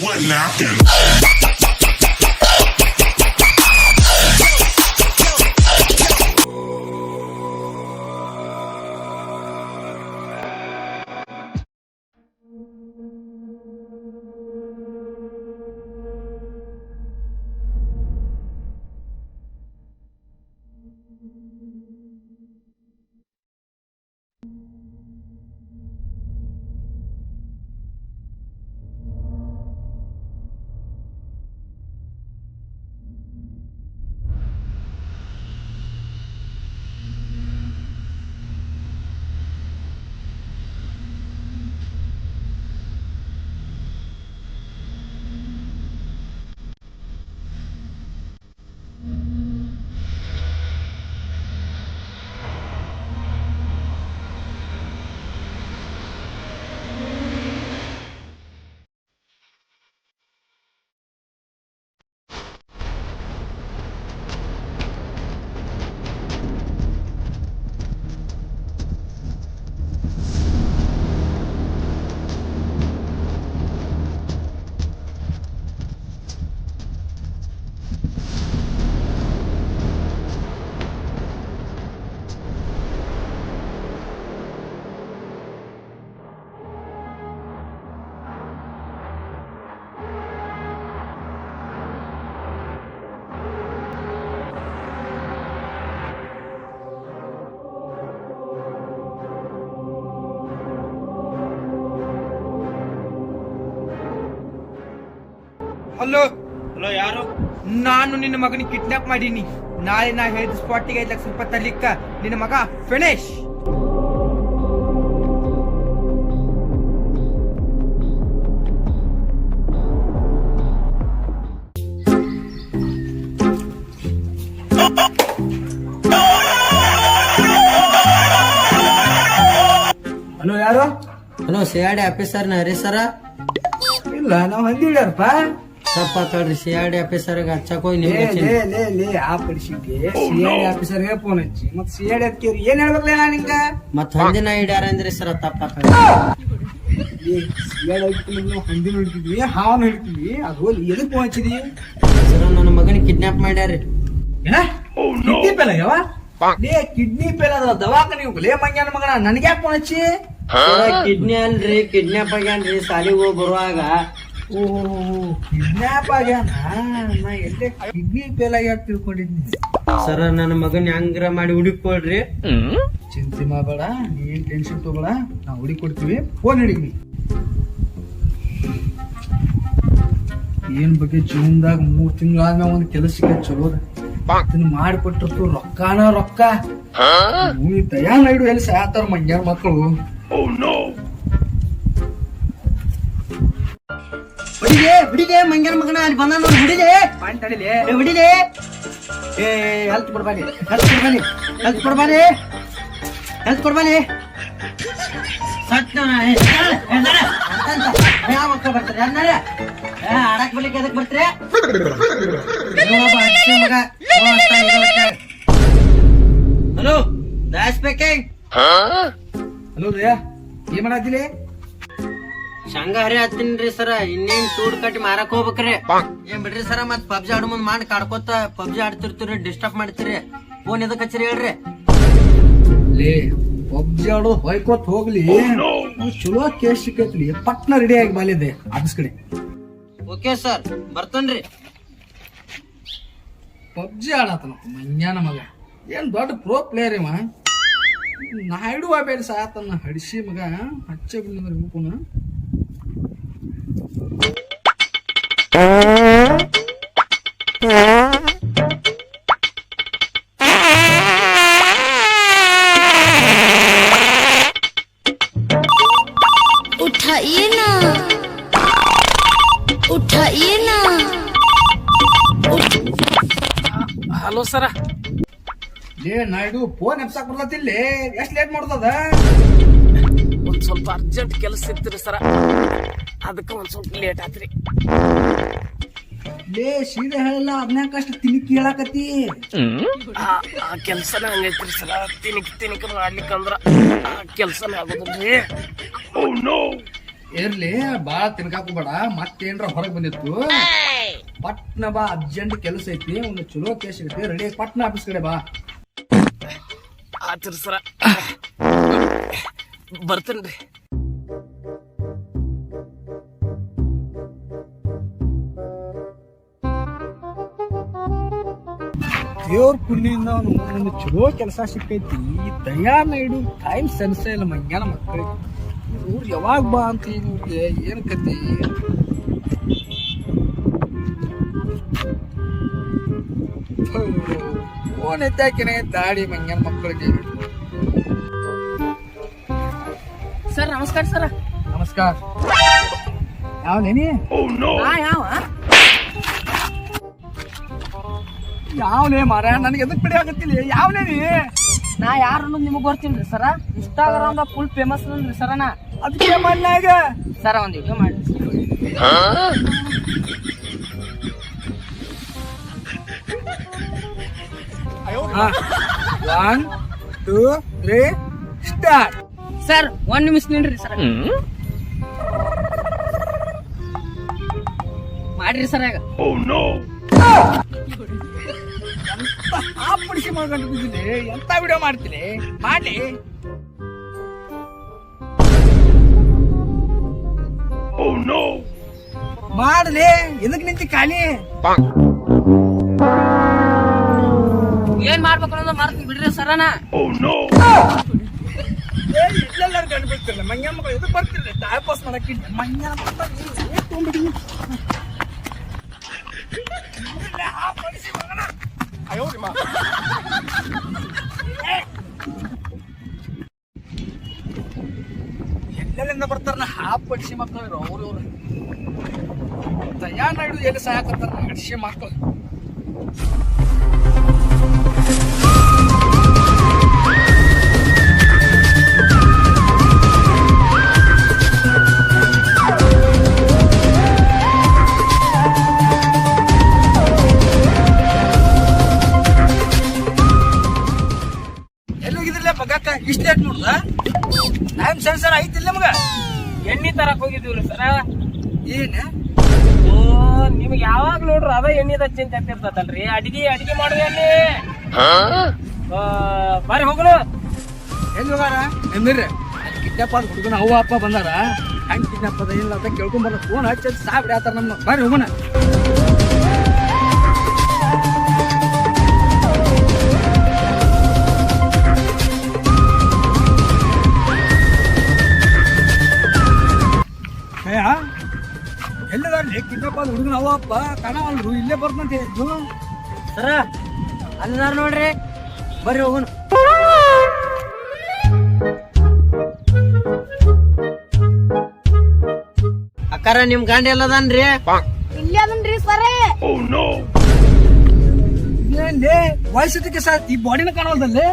What now? Hello hello, ಯಾರು? ನಾನು ನಿನ್ನ ಮಗನಿಗೆ ಕಿಡ್ನಾಪ್ ಮಾಡೀನಿ. ನಾಳೆ ನಾ ಹೇಳಿದ ಸ್ಪಾಟಿಗೆ 5 ಲಕ್ಷ ರೂಪಾಯಿ ತರ್ಲಿಕ್ಕ ನಿನ್ನ ಮಗ ಫಿನಿಶ್. ಹಲೋ, ಯಾರು? ಹಲೋ, ಸಿಆರ್ಡಿ ಆಫೀಸರ್ ನರಿ ಸರ? ಇಲ್ಲ, ನಾವ್ ಹಂದಿಡ್ಯಾರಪ್ಪ. ತಪ್ಪ ತಡ್ರಿ, ಸಿಆರ್ಡಿ ಆಫೀಸರ್ಗೆ ಹಚ್ಚಕ್ ಹೋಗಿ ಲೇ ನಿಮ್ಗೆ ಆ ಪರಿಸ್ಥಿತಿ ಸಿಐಡಿ ಆಫೀಸರ್ಗೆ ಫೋನ್ ಹಚ್ಚಿ ಮತ್ ಸಿಐಡಿ ಅದಕ್ಕೆ ಏನ್ ಹೇಳ್ಬೇಕಲ್ಲ ನಾ ನಿಂಗ? ಮತ್ ಹಂದಿನ ಹಿಡ್ಯಾರ ಅಂದ್ರಿ ಸರ? ತಪ್ಪ ಸಿಐಡಿ ಹಂದಿನ ಹಿಡ್ತಿದ್ವಿ, ಹಾವನ್ ಹಿಡ್ತಿದ್ವಿ. ಅದು ಎದಕ್ ಫೋನ್ ಹಚ್ಚಿದಿ? ಸರ, ನನ್ನ ಮಗನಿಗೆ ಕಿಡ್ನಾಪ್ ಮಾಡ್ಯಾರಿ. ಏನ ಕಿಡ್ನಿ ಪೇಲ್ ಆಗ್ಯಾವ? ಲೇ ಕಿಡ್ನಿ ಪೇಲ್ ಅದ ದವಾಖಾನೆ ಹೋಗ್ಲೇ ಮಂಗ್ಯಾನ ಮಗನ, ನನ್ಗೆ ಯಾಕೆ ಫೋನ್ ಹಚ್ಚಿ? ಕಿಡ್ನಿ ಅಲ್ರಿ, ಕಿಡ್ನಾಪ್ ಆಗ್ಯಾನ್ರಿ. ಸಾಲಿಗೆ ಹೋಗಿ ಬರುವಾಗ ಓ ಕಿಡ್ನಾಪ್ ಆಗ್ಯಾನ? ನಾ ಎಲ್ಲೇ ಕಿಡ್ನಿ ಪೇಲ್ ಆಗ್ಯಾಕ ತಿಳ್ಕೊಂಡಿದ್ನಿ. ಸರ, ನನ್ನ ಮಗನ್ ಹೆಂಗ್ರ ಮಾಡಿ ಹುಡುಕೊಳ್ರಿ. ಚಿಂತೆ ಮಾಡಬೇಡ, ನೀನ್ ಟೆನ್ಷನ್ ತಗೋಬೇಡ, ನಾವು ಹುಡುಗಿ ಕೊಡ್ತೀವಿ. ಫೋನ್ ಹಿಡಿಗಿ. ಏನ್ ಬಗ್ಗೆ ಜೀವನದಾಗ 3 ತಿಂಗಳಾದ್ಮೇಲೆ ಒಂದ್ ಕೆಲಸಕ್ಕೆ ಚಲೋ ಅದನ್ನ ಮಾಡಿಕೊಟ್ಟಿರ್ತು. ರೊಕ್ಕಾನ ರೊಕ್ಕ ನೀ ದಯಾ ನೈಡು ಎಲ್ಲಿ ಸಾಯ್ತಾರ ಮಂಗ್ಯಾರ ಮಕ್ಕಳು. ಹುಡಿಗೆ ಮಂಗ್ಯಾನ ಮಗನ ಅಲ್ಲಿ ಬಂದ ನೋಡಿ. ಹುಡಿಗೆ ಹುಡಿಗೆ ಏ ಹೆಲ್ತ್ ಕೊಡ್ಬಾನಿ, ಹೆಲ್ತ್ ಕೊಡ್ಬಾನಿ, ಹೆಲ್ತ್ ಕೊಡ್ಬಾನಿ, ಹೆಲ್ತ್ ಕೊಡ್ಬಾನಿ. ಯಾವ ಮಕ್ಕಳು ಬರ್ತಾರೆ? ಆಡಕ್ ಬರ್ಲಿಕ್ಕೆ ಅದಕ್ಕೆ ಬರ್ತಾರೆ ಮಗ. Hello, Das speaking. ಹಲೋ ದಯಾ, ಏನ್ ಮಾಡಾತಿಲಿ? ಶಂಗ ಹರಿ ಹತ್ತೀನ್ರಿ ಸರ. ಇನ್ನೇನ್ ಸೂಡ್ ಕಟ್ಟಿ ಮಾರಕ್ ಹೋಗ್ಬೇಕ್ರಿ. ಏನ್ ಬಿಡ್ರಿ ಸರ, ಮತ್ ಪಬ್ಜಿ ಆಡ ಮುಂದ್ ಮಾಡಿ ಕಾಡ್ಕೋತ ಪಬ್ಜಿ ಆಡ್ತಿರ್ತೀರಿ, ಡಿಸ್ಟರ್ಬ್ ಮಾಡ್ತೀರಿ. ಫೋನ್ ಎದಕ್ ಹಚ್ಚಿರಿ ಹೇಳ್ರಿ? ಲೇ ಪಬ್ಜಿ ಆಡೋ ಹೊಯ್ಕೋತ್ ಹೋಗ್ಲಿ, ಚಲೋ ಕೇಸ್ ಸಿಕ್ಕೈತ್ಲಿ. ಪಟ್ನ ರೆಡಿ ಆಗಿ ಬಾಲಿದೆ ಆಫೀಸ್ ಕಡೆ. ಓಕೆ ಸರ್, ಬರ್ತೇನ್ರಿ. ಪಬ್ಜಿ ಆಡತನ ಮಂಗ್ಯಾನ ಮಗ, ಏನ್ ದೊಡ್ಡ ಪ್ರೋ ಪ್ಲೇಯರ್ ಇವ. ನಾಯ್ಡು ಬೇಡ ಸಾತನ್ನ ಹಡಿಸಿ ಮಗ. ಹಚ್ಚೆ ಬಿಡ್ಲಿಂದ್ರ ಮುಖನ. उठाइए ना, उठाइए ना. Hello sir. ಲೇ ನಾಯ್ಡು, ಫೋನ್ ಎಪ್ಸಾಕ್ ಬರ್ಲತ್ತಿಲ್ಲ. ಎಷ್ಟ್ ಲೇಟ್ ಮಾಡ್ತದ? ಒಂದ್ ಸ್ವಲ್ಪ ಅರ್ಜೆಂಟ್ ಕೆಲಸ ಇರ್ತೀರಿ ಸರ, ಅದಕ್ಕೆ ಒಂದ್ ಸ್ವಲ್ಪ ಲೇಟ್ ಆತ್ರಿ. ಲೇ ಸೀದಾ ಹೇಳಲ್ಲ, ಅದ್ನ್ಯಾಕಷ್ಟು ತಿನಿಕ್ ಹೇಳಾಕತ್ತಿ? ಆ ಕೆಲ್ಸನ ಹಂಗೈತ್ರಿ ಸರ. ತಿನಿಕ್ ಮಾಡ್ಲಿಕ್ಕಂದ್ರ ಆ ಕೆಲ್ಸನ ಆಗೋದ್ರಿ. ಇರ್ಲಿ ಬಾಳ ತಿನ್ಕಾಕೋಬೇಡ ಮತ್ತೇನ್ರ ಹೊರಗ್ ಬಂದಿತ್ತು ಪಟ್ನ ಬಾ, ಅರ್ಜೆಂಟ್ ಕೆಲಸ ಐತಿ, ಒಂದು ಚಲೋ ಕೇಸ್ ಐತಿ, ರೆಡಿ ಪಟ್ನ ಆಫೀಸ್ ಕಡೆ ಬಾ. ಆತರ ಸರ ಬರ್ತೇನ್ರಿ. ದೇವ್ರ ಪುಣ್ಯಿಂದ ಒಂದು ಚಲೋ ಕೆಲಸ ಸಿಕ್ಕೈತಿ. ಈ ದಯಾನಾಯ್ಡು ಟೈಮ್ ಸೆನ್ಸ್ ಇಲ್ಲ ಮಂಗ್ಯಾನ ಮಕ್ಕಳಿಗೆ. ಇವ್ರು ಯಾವಾಗ ಬಾ ಅಂತ ಇವ್ರಿಗೆ ಏನ್ ಕತಿ? ಫೋನ್ ಎತ್ತಾಕಿನೇ ದಾಡಿ ಮಂಗ್ಯಾನ ಮಕ್ಕಳಿಗೆ. ಸರ್ ನಮಸ್ಕಾರ ಸರ್. ನಮಸ್ಕಾರ. ಯಾವನೇನಿ? ಯಾವನೇ ಮಾರ ನನಗೆ ಎದಕ್ ಬಿಡಿ ಆಗತ್ತಿಲ್ಲ? ಯಾವನೇನಿ? ನಾ ಯಾರು ಅನ್ನೋದು ನಿಮಗ್ ಗೊತ್ತಿಲ್ರಿ ಸರ. ಇನ್ಸ್ಟಾಗ್ರಾಮ್ ದಾಗ ಫುಲ್ ಫೇಮಸ್ ಅನ್ರಿ ಸರ. ನಾ ಅದಕ್ಕೆ ಮಾಡ್ಲಾಗ ಸರ ಒಂದ್ ವಿಡಿಯೋ ಮಾಡಿ. 1 2 3 ಸ್ಟಾರ್ಟ್. ಸರ್ 1 ನಿಮಿಷ ನಿಲ್ರಿ ಸರ. ಮಾಡ್ರಿ ಸರ್ ಈಗ. ಆಪಡಿಸಿ ಮಾಡ್ಕೊಂಡು ಬಿದ್ದಿದೆ. ಎಂತ ವಿಡಿಯೋ ಮಾಡ್ತೀನಿ? ಮಾಡ್ಲಿ. ಮಾಡ್ಲಿ. ಎದಕ್ ನಿಂತಿ ಖಾಲಿ? ಏನ್ ಮಾಡ್ಬೇಕು ಅನ್ನೋದು ಮಾಡ್ತೀನಿ ಬಿಡ್ರಿ ಸರನ. ಎಲ್ಲರೂ ಕಂಡು ಬಿಡ್ತಿರಲ್ಲ ಮಂಗ್ಯಾನ ಮಕ್ಕಳು. ಎದಕ್ ಬರ್ತಿರಲ್ಲ ಟೈಮ್ ಪಾಸ್ ಮಾಡಕ್ಕೆ? ಮಂಗ್ಯಾನ ಮಕ್ಕಳು ಎಲ್ಲೆಲ್ಲಿಂದ ಬರ್ತಾರ ಹಾಪ್ ಪಡಿಸಿ ಮಕ್ಕಳು. ಅವ್ರು ದಯಾನಾಯ್ಡು ಎಲ್ಲಿ ಸಾಕತ್ತಾರ ಅಡಿಸಿ ಮಕ್ಕಳು. ಎಲ್ಲೋಗಿದ್ರಲ್ಲ ಮಗಕ್ಕ? ಇಷ್ಟ ಲೇಟ್ ನೋಡ್ದ? ಟೈಮ್ ಸೆನ್ಸರ್ ಐತಿಲ್ಲ ಮಗ? ಎಣ್ಣಿ ತರಕ್ ಹೋಗಿದ್ದೀವ್ರಿ ಸರ. ಏನ? ಓ ನಿಮ್ಗೆ ಯಾವಾಗ ನೋಡ್ರಿ ಅದ ಎಣ್ಣೆದ ಚಿಂತೆ ಇರ್ತದಲ್ರಿ. ಅಡಿಗೆ ಮಾಡುವ ಎಣ್ಣೆ. ಬರ್ರಿ ಹೋಗ್ಲು. ಎಲ್ಲಿ ಹೋಗಾರ? ಎಮ್ಮಿರ್ರಿ ಕಿಡ್ನಾಪ್ ಆದ ಹುಡುಗನ ಅವ್ವ ಅಪ್ಪ ಬಂದಾರ. ಹೆಂಗ್ ಕಿಡ್ನಾಪ್ ಅದ ಇಲ್ಲ ಅಂತ ಕೇಳ್ಕೊಂಬರ್ಲ. ಫೋನ್ ಹಚ್ಚಿ ಸಾಬಿಡಿ ಆತಾರ ನಮ್ಮ. ಬರ್ರಿ ಹೋಗೋಣ. ಎಲ್ಲದಾರ್ಲಿ ಕಿಡ್ನಾಪ್ ಆದ ಹುಡುಗನ ಅವ್ವ ಅಪ್ಪ ಕಾಣವಲ್ರು. ಇಲ್ಲೇ ಬರ್ತಂತ ಹೇಳಿದ್ದು ಸರ. ಅಲ್ಲಿದಾರ ನೋಡ್ರಿ, ಬರ್ರಿ ಹೋಗೋಣ. ಅಕ್ಕಾರ ನಿಮ್ ಗಂಡ ಎಲ್ಲದನ್ರಿ? ಇಲ್ಲಿ ಅದನ್ರಿ ಸರ್. ಏನ್ಲೇ ವಯಸ್ಸಕ್ಕೆ ಸಾತ್ ಈ ಬಾಡಿನ ಕಾಣವಲ್ದಲ್ಲಿ?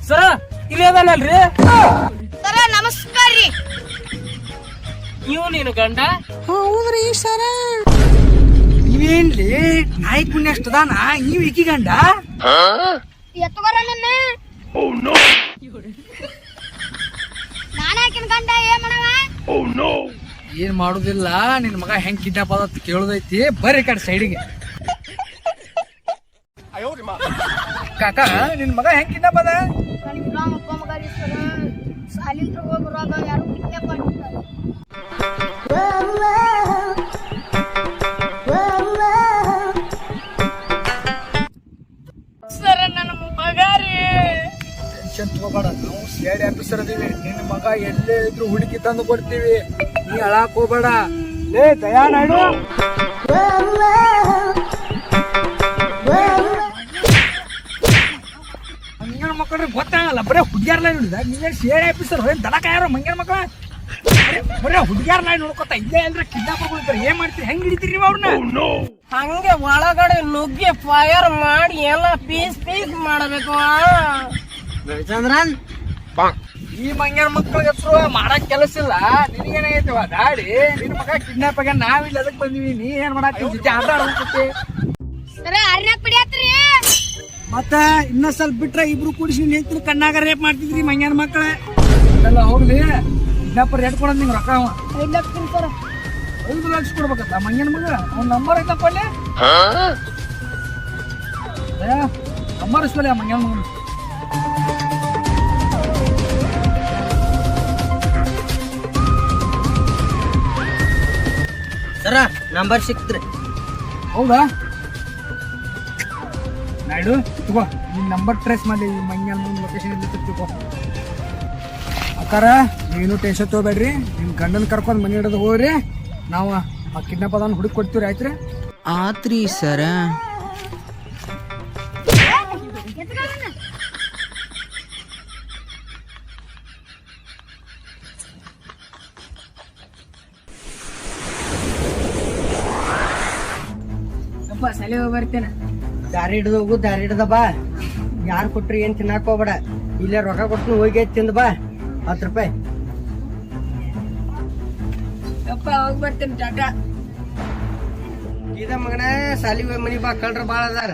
ಸರ ಇಲ್ಲಿ ಅದಾನಲ್ರಿ? ಸರ ನಮಸ್ಕಾರ ರೀ. ನೀವು ನೀನು ಗಂಡ? ಹೌದ್ರಿ ಸರ. ನೀವೇನ್ಲಿ ನಾಯಿ ಪುಣ್ಯ ಅಷ್ಟದಾನ? ನೀವ್ ಈಕಿ ಗಂಡ? ಎತ್ತುಗಾರ ನನ್ನ ನಾನ ಆಕಿನ ಗಂಡ. ಏನ್ ಮಾಡವ? ಏನ್ ಮಾಡುದಿಲ್ಲ. ನಿನ್ ಮಗ ಹೆಂಗ್ ಕಿಡ್ನಾಪ್ ಆದ ಕೇಳುದೈತಿ. ಬರ್ರಿ ಕಡೆ ಸೈಡಿಗೆ. ಕಾಕ ನಿನ್ ಮಗ ಹೆಂಗ್ ಕಿಡ್ನಾಪ್ ಅದ? ನನಗೆ ರಾಮಪ್ಪ ಮಗ ರೀ ಸರ. ಸಾಲಿಂತ್ರ ಹೋಗಿ ಬರುವಾಗ ಯಾರು ಕಿಡ್ನಾಪ್ ಮಾಡಿರ್ತಾರೆ. ಸರ ನನ್ನ ಮಗ ರೀ. ಟೆನ್ಷನ್ ತಗೋಬೇಡ, ನಾವು ಸಿಐಡಿ ಆಫೀಸರ್ ಅದೀವಿ. ನಿನ್ ಮಗ ಎಲ್ಲೇ ಇದ್ರು ಹುಡುಕಿ ತಂದು ಕೊಡ್ತೀವಿ. ನೀ ಅಳಾಕ್ ಹೋಗ್ಬೇಡ. ಲೇ ದಯಾನಾಯ್ಡು, ಮಂಗ್ಯಾನ ಮಕ್ಕಳ್ರಿ ಗೊತ್ತಾಗಲ್ಲ. ಬರೇ ಹುಡುಗ್ಯಾರ್ಲ ನೋಡಿದ. ನೀವೇನ್ ಸಿಐಡಿ ಆಫೀಸರ್ ದಡಕ ಯಾರೋ ಮಂಗ್ಯಾನ ಮಕ್ಕಳ? ಬರೇ ಹುಡುಗ್ಯಾರ್ಲ ನೋಡ್ಕೊತ ಇಲ್ಲೇ ಅಂದ್ರೆ ಕಿಡ್ನಾಪರ್ಗಳು ಏನ್ ಮಾಡ್ತೀರಿ? ಹೆಂಗ್ ಹಿಡಿತೀರಿ ನೀವು ಅವ್ರನ್ನ? ಹಂಗೆ ಒಳಗಡೆ ನುಗ್ಗಿ ಫೈರ್ ಮಾಡಿ ಎಲ್ಲ ಪೀಸ್ ಮಾಡಬೇಕು. ಚಂದ್ರನ್ ಈ ಮಂಗ್ಯಾನ ಮಕ್ಕಳ ಹೆಸರು ಮಾಡಕ್ ಕೆಲಸ ಇಲ್ಲ. ನಿನಗೇನಾಗೈತಿವ ದಾಡಿ? ನಿನ್ ಮಗ ಕಿಡ್ನಾಪ್ ಆಗ ನಾವಿಲ್ಲ ಅದಕ್ ಬಂದಿವಿ. ನೀ ಏನ್ ಮಾಡಾಕ ಆಟ ಆಡ್ಬೇಕತ್ತಿ? ಸರ ಅರ್ನಾಕ್ piಡಿಯತ್ರಿ. ಮತ್ತ ಇನ್ನ ಸ್ವಲ್ಪ ಬಿಟ್ರೆ ಇಬ್ರು ಕೂಡಿಸಿ ನಿಂತಿನ ಕಣ್ಣಾಗ ರೇಪ್ ಮಾಡ್ತಿದ್ರಿ ಮಂಗ್ಯಾನ ಮಕ್ಕಳ. ಅದೆಲ್ಲ ಹೋಗ್ಲಿ. ಕಿಡ್ನಾಪರ್ ಎಟ್ ಕೊಡೋದು ನಿಂಗೆ ರೊಕ್ಕ ಅವ 5 ಲಕ್ಷ ಸರ್ 5 ಲಕ್ಷ ಕೊಡ್ಬೇಕತ್ತ ಮಂಗ್ಯನ ಮಗ ಅವ್ನ ನಂಬರ್ ಐತಪ್ಪ ಅಲ್ಲಿ ನಂಬರ್ ಇಸ್ಕೊಳ್ಳಿ ಆ ಮಂಗ್ಯನ ಮಗನ ಸರ ನಂಬರ್ ಸಿಕ್ತ್ರಿ. ಹೌದಾ ನಾಯ್ಡು ತಗೋ ನಿನ್ನ ನಂಬರ್ ಟ್ರೇಸ್ ಮಾಡಿ ಈ ಮಂಗ್ಯನ ಮಗನ ಲೊಕೇಶನ್ ಎಲ್ಲಿ ತಗೋ ಅಕ್ಕಾರ ನೀನು ಟೆನ್ಷನ್ ತಗೋಬೇಡ್ರಿ ನಿಮ್ಮ ಗಂಡನ ಕರ್ಕೊಂಡು ಮನೆ ಹಿಡಿದು ಹೋಗ್ರಿ ನಾವು ಆ ಕಿಡ್ನಾಪ್ ಅದನ್ನ ಹುಡುಕಿ ಕೊಡ್ತೀವ್ರಿ ಆಯ್ತ್ರಿ ಆತ್ರಿ ಸರ. ಸಲ ಬರ್ತೇನೆ ದಾರಿ ಹಿಡಿದು ಹೋಗು, ದಾರಿ ಹಿಡ್ದ ಬಾ. ಯಾರು ಕೊಟ್ರಿ ಏನ್ ತಿನ್ನಾಕ ಹೋಗ್ಬೇಡ. ಇಲ್ಲೇ ರೊಕ್ಕ ಕೊಟ್ಟು ಹೋಗಿ ತಿಂದ ಬಾ. 10 ರೂಪಾಯಿ. ಹೋಗಿ ಬರ್ತೇನೆ ಟಾಟಾ. ಇದ ಮಗನ ಸಾಲಿ ಮನಿ ಬಾ, ಕಳ್ರ ಬಾಳ ಅದಾರ.